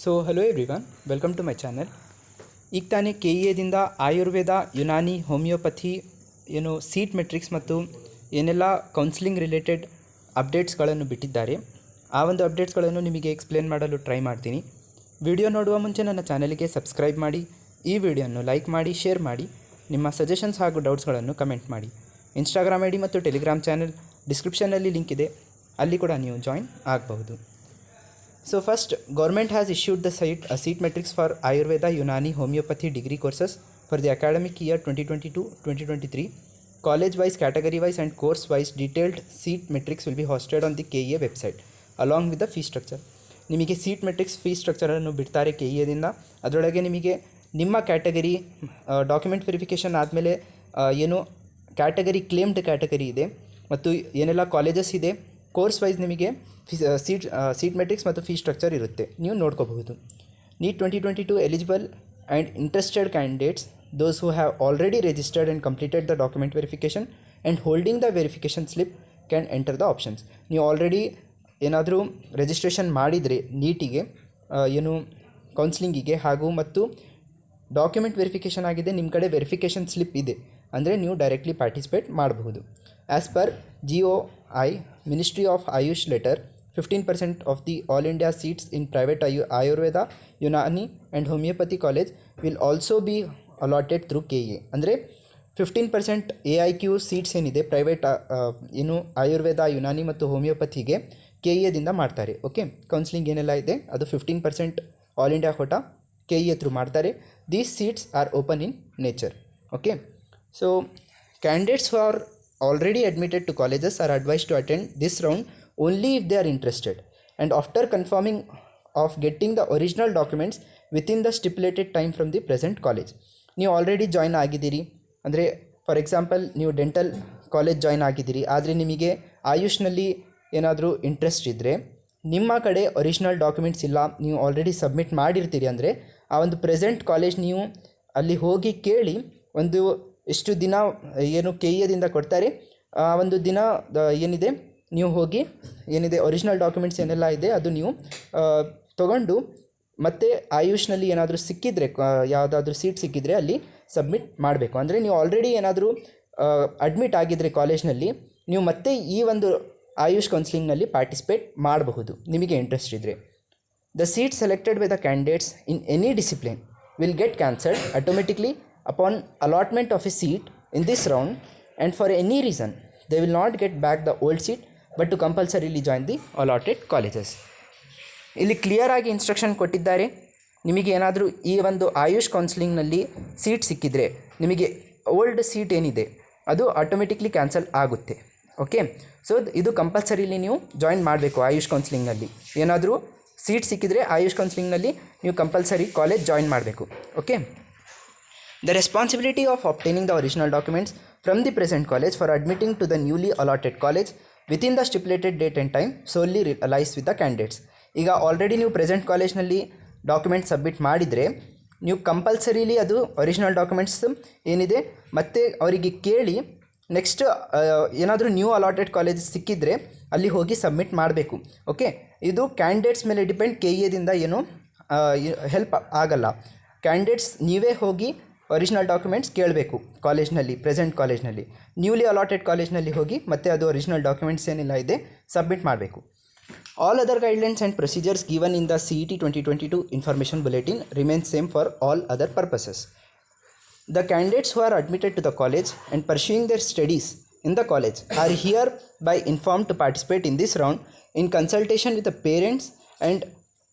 So hello everyone, welcome to my channel. ಈಗ ತಾನೇ KEAದಿಂದ Ayurveda, Unani, homeopathy seat matrix ಮತ್ತು ಏನೆಲ್ಲ ಕೌನ್ಸಿಲಿಂಗ್ ರಿಲೇಟೆಡ್ ಅಪ್ಡೇಟ್ಸ್ಗಳನ್ನು ಬಿಟ್ಟಿದ್ದಾರೆ. ಆ ಒಂದು ಅಪ್ಡೇಟ್ಸ್ಗಳನ್ನು ನಿಮಗೆ ಎಕ್ಸ್ಪ್ಲೇನ್ ಮಾಡಲು ಟ್ರೈ ಮಾಡ್ತೀನಿ. ವಿಡಿಯೋ ನೋಡುವ ಮುಂಚೆ ನನ್ನ ಚಾನಲ್ಗೆ ಸಬ್ಸ್ಕ್ರೈಬ್ ಮಾಡಿ, ಈ ವಿಡಿಯೋವನ್ನು ಲೈಕ್ ಮಾಡಿ, ಶೇರ್ ಮಾಡಿ, ನಿಮ್ಮ ಸಜೆಷನ್ಸ್ ಹಾಗೂ ಡೌಟ್ಸ್ಗಳನ್ನು ಕಮೆಂಟ್ ಮಾಡಿ. ಇನ್ಸ್ಟಾಗ್ರಾಮ್ ID ಮತ್ತು ಟೆಲಿಗ್ರಾಮ್ ಚಾನಲ್ ಡಿಸ್ಕ್ರಿಪ್ಷನಲ್ಲಿ ಲಿಂಕ್ ಇದೆ, ಅಲ್ಲಿ ಕೂಡ ನೀವು ಜಾಯಿನ್ ಆಗಬಹುದು. So first, government has issued the seat matrix for Ayurveda, Unani, Homeopathy degree courses for the academic year 2022-2023. College-wise, category-wise and course-wise detailed seat matrix will be hosted on the KEA website along with the fee structure. ನಿಮಗೆ seat matrix fee ಸ್ಟ್ರಕ್ಚರನ್ನು ಬಿಡ್ತಾರೆ KEAದಿಂದ. ಅದರೊಳಗೆ ನಿಮಗೆ ನಿಮ್ಮ category document verification ಆದಮೇಲೆ ಏನು category category ಇದೆ ಮತ್ತು ಏನೆಲ್ಲ ಕಾಲೇಜಸ್ ಇದೆ, ಕೋರ್ಸ್ ವೈಸ್ ನಿಮಗೆ ಸೀಟ್ ಮೆಟ್ರಿಕ್ಸ್ ಮತ್ತು ಫೀ ಸ್ಟ್ರಕ್ಚರ್ ಇರುತ್ತೆ, ನೀವು ನೋಡ್ಕೋಬಹುದು. NEET 2022 eligible and interested candidates, those who have already registered and completed the document verification and holding the verification slip can enter the options. ನೀವು already ಏನಾದರೂ registration ಮಾಡಿದರೆ ನೀಟಿಗೆ ಕೌನ್ಸಿಲಿಂಗಿಗೆ ಹಾಗೂ ಮತ್ತು document verification ಆಗಿದೆ, ನಿಮ್ಮ ಕಡೆ ವೆರಿಫಿಕೇಷನ್ ಸ್ಲಿಪ್ ಇದೆ ಅಂದರೆ ನೀವು ಡೈರೆಕ್ಟ್ಲಿ ಪಾರ್ಟಿಸಿಪೇಟ್ ಮಾಡಬಹುದು. As per GOI Ministry of Ayush letter, 15% of the all India seats in private Ayurveda, Unani and Homeopathy college will also be allotted through KEA. ಅಂದರೆ 15% AIQ seats ಏನಿದೆ private Ayurveda, Unani ಮತ್ತು ಹೋಮಿಯೋಪತಿಗೆ KEAದಿಂದ ಮಾಡ್ತಾರೆ. Okay, counselling ಏನೆಲ್ಲ ಇದೆ ಅದು 15% all India quota KEA through ಮಾಡ್ತಾರೆ. These seats are open in nature. Okay, so candidates who are already admitted to colleges are advised to attend this round only if they are interested and after confirming of getting the original documents within the stipulated time from the present college. ನೀವು already join ಆಗಿದ್ದೀರಿ ಅಂದರೆ for example ನೀವು dental college join ಆಗಿದ್ದೀರಿ, ಆದರೆ ನಿಮಗೆ ಆಯುಷ್ನಲ್ಲಿ ಏನಾದರೂ interest ಇದ್ದರೆ ನಿಮ್ಮ ಕಡೆ ಒರಿಜಿನಲ್ ಡಾಕ್ಯುಮೆಂಟ್ಸ್ ಇಲ್ಲ, ನೀವು ಆಲ್ರೆಡಿ ಸಬ್ಮಿಟ್ ಮಾಡಿರ್ತೀರಿ ಅಂದರೆ ಆ ಒಂದು ಪ್ರೆಸೆಂಟ್ ಕಾಲೇಜ್ ನೀವು ಅಲ್ಲಿ ಹೋಗಿ ಕೇಳಿ ಒಂದು ಎಷ್ಟು ದಿನ KEAದಿಂದ ಕೊಡ್ತಾರೆ, ಆ ಒಂದು ದಿನ ಏನಿದೆ ನೀವು ಹೋಗಿ ಒರಿಜಿನಲ್ ಡಾಕ್ಯುಮೆಂಟ್ಸ್ ಏನೆಲ್ಲ ಇದೆ ಅದು ನೀವು ತೊಗೊಂಡು ಮತ್ತೆ ಆಯುಷ್ನಲ್ಲಿ ಏನಾದರೂ ಸಿಕ್ಕಿದರೆ ಯಾವುದಾದ್ರೂ ಸೀಟ್ ಸಿಕ್ಕಿದರೆ ಅಲ್ಲಿ ಸಬ್ಮಿಟ್ ಮಾಡಬೇಕು. ಅಂದರೆ ನೀವು ಆಲ್ರೆಡಿ ಏನಾದರೂ ಅಡ್ಮಿಟ್ ಆಗಿದ್ದರೆ ಕಾಲೇಜ್ನಲ್ಲಿ, ನೀವು ಮತ್ತೆ ಈ ಒಂದು ಆಯುಷ್ ಕೌನ್ಸಿಲಿಂಗ್ನಲ್ಲಿ ಪಾರ್ಟಿಸಿಪೇಟ್ ಮಾಡಬಹುದು ನಿಮಗೆ ಇಂಟ್ರೆಸ್ಟ್ ಇದ್ದರೆ. The seat selected by the candidates in any discipline will get cancelled automatically upon allotment of a seat in this round, and for any reason they will not get back the old seat but to compulsorily join the allotted colleges. ಇಲ್ಲಿ clear ಆಗಿ instruction ಕೊಟ್ಟಿದ್ದಾರೆ. ನಿಮಗೆ ಏನಾದರೂ ಈ ಒಂದು AYUSH ಕೌನ್ಸಿಲಿಂಗ್ನಲ್ಲಿ seat ಸಿಕ್ಕಿದರೆ ನಿಮಗೆ old seat ಏನಿದೆ ಅದು ಆಟೋಮೆಟಿಕ್ಲಿ ಕ್ಯಾನ್ಸಲ್ ಆಗುತ್ತೆ. ಓಕೆ, ಸೊ ಇದು ಕಂಪಲ್ಸರಿಲಿ ನೀವು ಜಾಯಿನ್ ಮಾಡಬೇಕು. ಆಯುಷ್ ಕೌನ್ಸಿಲಿಂಗ್ನಲ್ಲಿ ಏನಾದರೂ ಸೀಟ್ ಸಿಕ್ಕಿದರೆ ಆಯುಷ್ ಕೌನ್ಸಿಲಿಂಗ್ನಲ್ಲಿ ನೀವು ಕಂಪಲ್ಸರಿ ಕಾಲೇಜ್ ಜಾಯಿನ್ ಮಾಡಬೇಕು. Okay, the responsibility of obtaining the original documents from the present college for admitting to the newly allotted college within the stipulated date and time solely lies with the candidates. ಈಗ already ನೀವು present ಕಾಲೇಜ್ನಲ್ಲಿ documents submit ಮಾಡಿದರೆ ನೀವು compulsorily ಅದು original documents ಏನಿದೆ ಮತ್ತೆ ಅವರಿಗೆ ಕೇಳಿ ನೆಕ್ಸ್ಟ್ ಏನಾದರೂ ನ್ಯೂ ಅಲಾಟೆಡ್ ಕಾಲೇಜ್ ಸಿಕ್ಕಿದರೆ ಅಲ್ಲಿ ಹೋಗಿ ಸಬ್ಮಿಟ್ ಮಾಡಬೇಕು. ಓಕೆ, ಇದು ಕ್ಯಾಂಡಿಡೇಟ್ಸ್ ಮೇಲೆ ಡಿಪೆಂಡ್, KEAದಿಂದ ಏನು ಹೆಲ್ಪ್ ಆಗಲ್ಲ. ಕ್ಯಾಂಡಿಡೇಟ್ಸ್ ನೀವೇ ಹೋಗಿ ಒರಿಜಿನಲ್ ಡಾಕ್ಯುಮೆಂಟ್ಸ್ ಕೇಳಬೇಕು ಕಾಲೇಜ್ನಲ್ಲಿ, ಪ್ರೆಸೆಂಟ್ ಕಾಲೇಜ್ನಲ್ಲಿ. ನ್ಯೂಲಿ ಅಲಾಟೆಡ್ ಕಾಲೇಜ್ನಲ್ಲಿ ಹೋಗಿ ಮತ್ತೆ ಅದು ಒರಿಜಿನಲ್ ಡಾಕ್ಯುಮೆಂಟ್ಸ್ ಏನೆಲ್ಲ ಇದೆ ಸಬ್ಮಿಟ್ ಮಾಡಬೇಕು. All other guidelines and procedures given in the CET 2022 information bulletin remains same for all other purposes. The candidates who are admitted to the college and pursuing their studies in the college are hereby informed to participate in this round in consultation with the parents and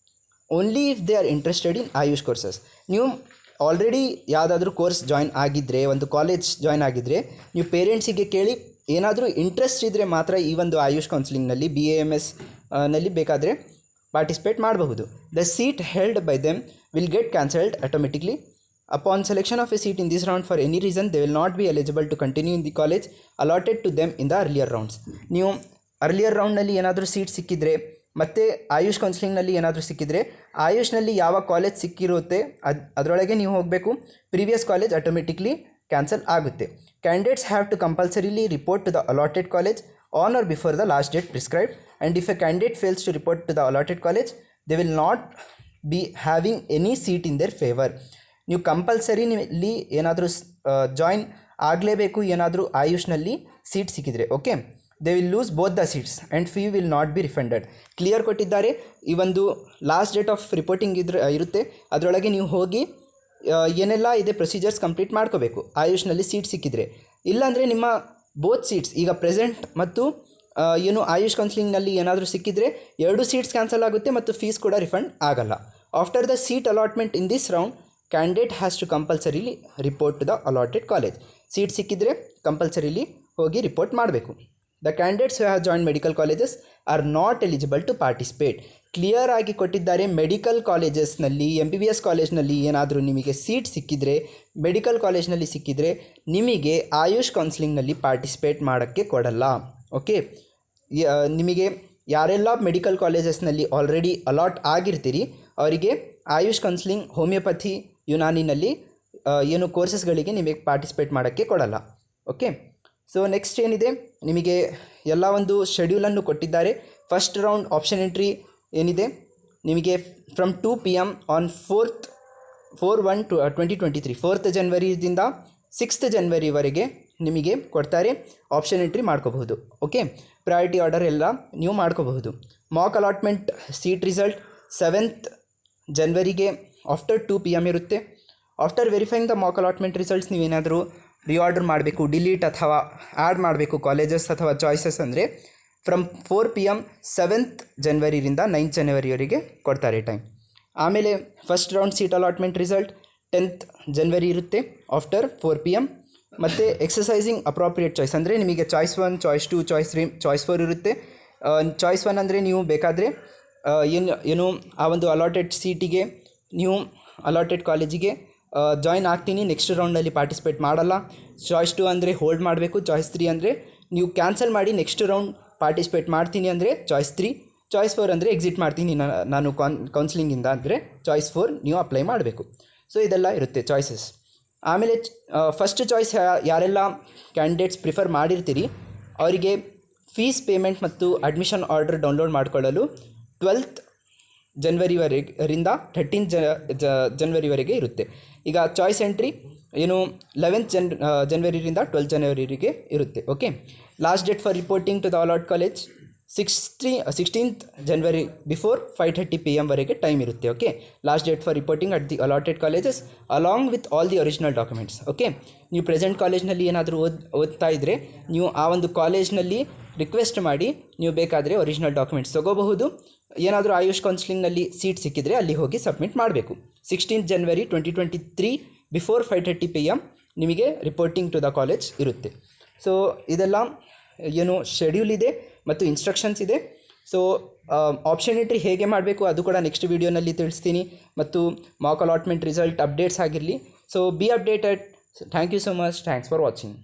only if they are interested in Ayush courses. ನೀವು already ಯಾವುದಾದ್ರೂ course join ಆಗಿದ್ದರೆ, ಒಂದು college join ಆಗಿದ್ದರೆ ನೀವು ಪೇರೆಂಟ್ಸಿಗೆ ಕೇಳಿ ಏನಾದರೂ interest ಇದ್ದರೆ ಮಾತ್ರ ಈ ಒಂದು ಆಯುಷ್ ಕೌನ್ಸಿಲಿಂಗ್ನಲ್ಲಿ BAMS ನಲ್ಲಿ ಬೇಕಾದರೆ ಪಾರ್ಟಿಸಿಪೇಟ್ ಮಾಡಬಹುದು. The seat held by them will get cancelled automatically upon selection of a seat in this round for any reason they will not be eligible to continue in the college allotted to them in the earlier rounds. ನೀವು earlier ರೌಂಡ್ನಲ್ಲಿ ಏನಾದರೂ seat ಸಿಕ್ಕಿದರೆ ಮತ್ತು ಆಯುಷ್ ಕೌನ್ಸಿಲಿಂಗ್ನಲ್ಲಿ ಏನಾದರೂ ಸಿಕ್ಕಿದರೆ ಆಯುಷ್ನಲ್ಲಿ ಯಾವ college ಸಿಕ್ಕಿರುತ್ತೆ ಅದರೊಳಗೆ ನೀವು ಹೋಗಬೇಕು. ಪ್ರೀವಿಯಸ್ ಕಾಲೇಜ್ ಆಟೋಮೆಟಿಕ್ಲಿ ಕ್ಯಾನ್ಸಲ್ ಆಗುತ್ತೆ. Candidates have to compulsorily report to the allotted college on or before the last date prescribed, and if a candidate fails to report to the allotted college they will not be having any seat in their favour. ನೀವು compulsory ಇಲ್ಲಿ ಏನಾದರೂ join ಆಗಲೇಬೇಕು, ಏನಾದರೂ ಆಯುಷ್ನಲ್ಲಿ seat ಸಿಕ್ಕಿದರೆ. Okay, they will lose both the seats and fee will not be refunded. Clear ಕೊಟ್ಟಿದ್ದಾರೆ. ಈ ಒಂದು ಲಾಸ್ಟ್ ಡೇಟ್ ಆಫ್ ರಿಪೋರ್ಟಿಂಗ್ ಇರುತ್ತೆ, ಅದರೊಳಗೆ ನೀವು ಹೋಗಿ ಏನೆಲ್ಲ ಇದೆ ಪ್ರೊಸೀಜರ್ಸ್ ಕಂಪ್ಲೀಟ್ ಮಾಡ್ಕೋಬೇಕು ಆಯುಷ್ನಲ್ಲಿ ಸೀಟ್ ಸಿಕ್ಕಿದರೆ. ಇಲ್ಲಾಂದರೆ ನಿಮ್ಮ ಬೋತ್ ಸೀಟ್ಸ್ ಈಗ ಪ್ರೆಸೆಂಟ್ ಮತ್ತು ಏನು ಆಯುಷ್ ಕೌನ್ಸಿಲಿಂಗ್ನಲ್ಲಿ ಏನಾದರೂ ಸಿಕ್ಕಿದರೆ 2 ಸೀಟ್ಸ್ ಕ್ಯಾನ್ಸಲ್ ಆಗುತ್ತೆ ಮತ್ತು ಫೀಸ್ ಕೂಡ ರಿಫಂಡ್ ಆಗಲ್ಲ. After the seat allotment in this round candidate has to compulsorily report to the allotted college. Seat ಸಿಕ್ಕಿದರೆ ಕಂಪಲ್ಸರಿಲಿ ಹೋಗಿ ರಿಪೋರ್ಟ್ ಮಾಡಬೇಕು. The candidates who have join medical colleges are not eligible to participate. Clear ಆಗಿ ಕೊಟ್ಟಿದ್ದಾರೆ. Medical ಕಾಲೇಜಸ್ನಲ್ಲಿ MBBS ಕಾಲೇಜ್ನಲ್ಲಿ ಏನಾದರೂ ನಿಮಗೆ seat ಸಿಕ್ಕಿದರೆ, medical ಕಾಲೇಜ್ನಲ್ಲಿ ಸಿಕ್ಕಿದರೆ ನಿಮಗೆ ಆಯುಷ್ ಕೌನ್ಸಿಲಿಂಗ್ನಲ್ಲಿ ಪಾರ್ಟಿಸಿಪೇಟ್ ಮಾಡೋಕ್ಕೆ ಕೊಡಲ್ಲ. ಓಕೆ, ನಿಮಗೆ ಯಾರೆಲ್ಲ ಮೆಡಿಕಲ್ ಕಾಲೇಜಸ್ನಲ್ಲಿ ಆಲ್ರೆಡಿ ಅಲಾಟ್ ಆಗಿರ್ತೀರಿ ಅವರಿಗೆ ಆಯುಷ್ ಕೌನ್ಸಿಲಿಂಗ್, ಹೋಮಿಯೋಪತಿ, ಯುನಾನಿನಲ್ಲಿ ಏನು ಕೋರ್ಸಸ್ಗಳಿಗೆ ನಿಮಗೆ ಪಾರ್ಟಿಸಿಪೇಟ್ ಮಾಡೋಕ್ಕೆ ಕೊಡಲ್ಲ. ಓಕೆ, ಸೊ ನೆಕ್ಸ್ಟ್ ಏನಿದೆ, ನಿಮಗೆ ಎಲ್ಲ ಒಂದು ಶೆಡ್ಯೂಲನ್ನು ಕೊಟ್ಟಿದ್ದಾರೆ. ಫಸ್ಟ್ ರೌಂಡ್ ಆಪ್ಷನ್ ಎಂಟ್ರಿ ಏನಿದೆ ನಿಮಗೆ ಫ್ರಮ್ 2 PM ಆನ್ 4/1/2023 4th ಜನವರಿಯಿಂದ 6th ಜನವರಿವರೆಗೆ ನಿಮಗೆ ಕೊಡ್ತಾರೆ. ಆಪ್ಷನ್ ಎಂಟ್ರಿ ಮಾಡ್ಕೋಬಹುದು. ಓಕೆ, ಪ್ರಯಾರಿಟಿ ಆರ್ಡರ್ ಎಲ್ಲ ನೀವು ಮಾಡ್ಕೋಬಹುದು. Mock allotment seat result 7th ಜನವರಿಗೆ ಆಫ್ಟರ್ 2 PM ಇರುತ್ತೆ. After verifying the mock allotment results ನೀವೇನಾದರೂ ರಿಆರ್ಡರ್ ಮಾಡಬೇಕು, ಡಿಲೀಟ್ ಅಥವಾ ಆ್ಯಡ್ ಮಾಡಬೇಕು ಕಾಲೇಜಸ್ ಅಥವಾ ಚಾಯ್ಸಸ್ ಅಂದರೆ ಫ್ರಮ್ 4 PM 7th ಜನವರಿಯಿಂದ 9th ಜನವರಿವರೆಗೆ ಕೊಡ್ತಾರೆ ಟೈಮ್. ಆಮೇಲೆ first round seat allotment result 10th ಜನವರಿ ಇರುತ್ತೆ ಆಫ್ಟರ್ 4 PM. ಮತ್ತು ಎಕ್ಸಸೈಸಿಂಗ್ ಅಪ್ರಾಪ್ರಿಯೇಟ್ ಚಾಯ್ಸ್ ಅಂದರೆ ನಿಮಗೆ ಚಾಯ್ಸ್ 1, ಚಾಯ್ಸ್ 2, ಚಾಯ್ಸ್ 3, ಚಾಯ್ಸ್ 4 ಇರುತ್ತೆ. ಚಾಯ್ಸ್ 1 ಅಂದರೆ ನೀವು ಬೇಕಾದರೆ ಏನು ಆ ಒಂದು ಅಲಾಟೆಡ್ ಸೀಟಿಗೆ ನೀವು ಅಲಾಟೆಡ್ ಕಾಲೇಜಿಗೆ ಜಾಯಿನ್ ಆಗ್ತೀನಿ, ನೆಕ್ಸ್ಟ್ ರೌಂಡಲ್ಲಿ ಪಾರ್ಟಿಸಿಪೇಟ್ ಮಾಡಲ್ಲ. ಚಾಯ್ಸ್ 2 ಅಂದರೆ ಹೋಲ್ಡ್ ಮಾಡಬೇಕು. ಚಾಯ್ಸ್ 3 ಅಂದರೆ ನೀವು ಕ್ಯಾನ್ಸಲ್ ಮಾಡಿ ನೆಕ್ಸ್ಟ್ ರೌಂಡ್ ಪಾರ್ಟಿಸಿಪೇಟ್ ಮಾಡ್ತೀನಿ ಅಂದರೆ ಚಾಯ್ಸ್ 3. ಚಾಯ್ಸ್ 4 ಅಂದರೆ ಎಕ್ಸಿಟ್ ಮಾಡ್ತೀನಿ ನಾನು ಕೌನ್ಸಿಲಿಂಗಿಂದ ಅಂದರೆ ಚಾಯ್ಸ್ 4 ನೀವು ಅಪ್ಲೈ ಮಾಡಬೇಕು. ಸೊ ಇದೆಲ್ಲ ಇರುತ್ತೆ ಚಾಯ್ಸಸ್. ಆಮೇಲೆ ಫಸ್ಟ್ ಚಾಯ್ಸ್ ಯಾರೆಲ್ಲ ಕ್ಯಾಂಡಿಡೇಟ್ಸ್ ಪ್ರಿಫರ್ ಮಾಡಿರ್ತೀರಿ ಅವರಿಗೆ ಫೀಸ್ ಪೇಮೆಂಟ್ ಮತ್ತು ಅಡ್ಮಿಷನ್ ಆರ್ಡರ್ ಡೌನ್ಲೋಡ್ ಮಾಡಿಕೊಳ್ಳಲು 12th ಜನವರಿವರೆಗಿಂದ 13th ಜನವರಿವರೆಗೆ ಇರುತ್ತೆ. ಈಗ ಚಾಯ್ಸ್ ಎಂಟ್ರಿ ಏನು 11th ಜನವರಿಯಿಂದ 12th ಜನವರಿಗೆ ಇರುತ್ತೆ. Okay, last date for reporting to the allot college 16th January before 5:30 PM ವರೆಗೆ ಟೈಮ್ ಇರುತ್ತೆ. Okay, last date for reporting at the allotted colleges along with all the original documents. Okay, ನೀವು present ಕಾಲೇಜ್ನಲ್ಲಿ ಏನಾದರೂ ಓದ್ತಾ ಇದ್ದರೆ ನೀವು ಆ ಒಂದು ಕಾಲೇಜ್ನಲ್ಲಿ ರಿಕ್ವೆಸ್ಟ್ ಮಾಡಿ ನೀವು ಬೇಕಾದರೆ ಒರಿಜಿನಲ್ ಡಾಕ್ಯುಮೆಂಟ್ಸ್ ತೊಗೋಬಹುದು. ಏನಾದರೂ ಆಯುಷ್ ಕೌನ್ಸಿಲಿಂಗ್ನಲ್ಲಿ ಸೀಟ್ ಸಿಕ್ಕಿದರೆ ಅಲ್ಲಿ ಹೋಗಿ ಸಬ್ಮಿಟ್ ಮಾಡಬೇಕು. 16th ಜನವರಿ 2023 ಬಿಫೋರ್ 5:30 PM ನಿಮಗೆ ರಿಪೋರ್ಟಿಂಗ್ ಟು ದ ಕಾಲೇಜ್ ಇರುತ್ತೆ. ಸೊ ಇದೆಲ್ಲ ಏನು ಶೆಡ್ಯೂಲ್ ಇದೆ ಮತ್ತು ಇನ್ಸ್ಟ್ರಕ್ಷನ್ಸ್ ಇದೆ. ಸೊ ಆಪ್ಷನ್ ಎಂಟ್ರಿ ಹೇಗೆ ಮಾಡಬೇಕು ಅದು ಕೂಡ ನೆಕ್ಸ್ಟ್ ವೀಡಿಯೋನಲ್ಲಿ ತಿಳಿಸ್ತೀನಿ. ಮತ್ತು ಮಾಕ್ ಅಲಾಟ್ಮೆಂಟ್ ರಿಸಲ್ಟ್ ಅಪ್ಡೇಟ್ಸ್ ಆಗಿರಲಿ. So be updated. Thank you so much. Thanks for watching.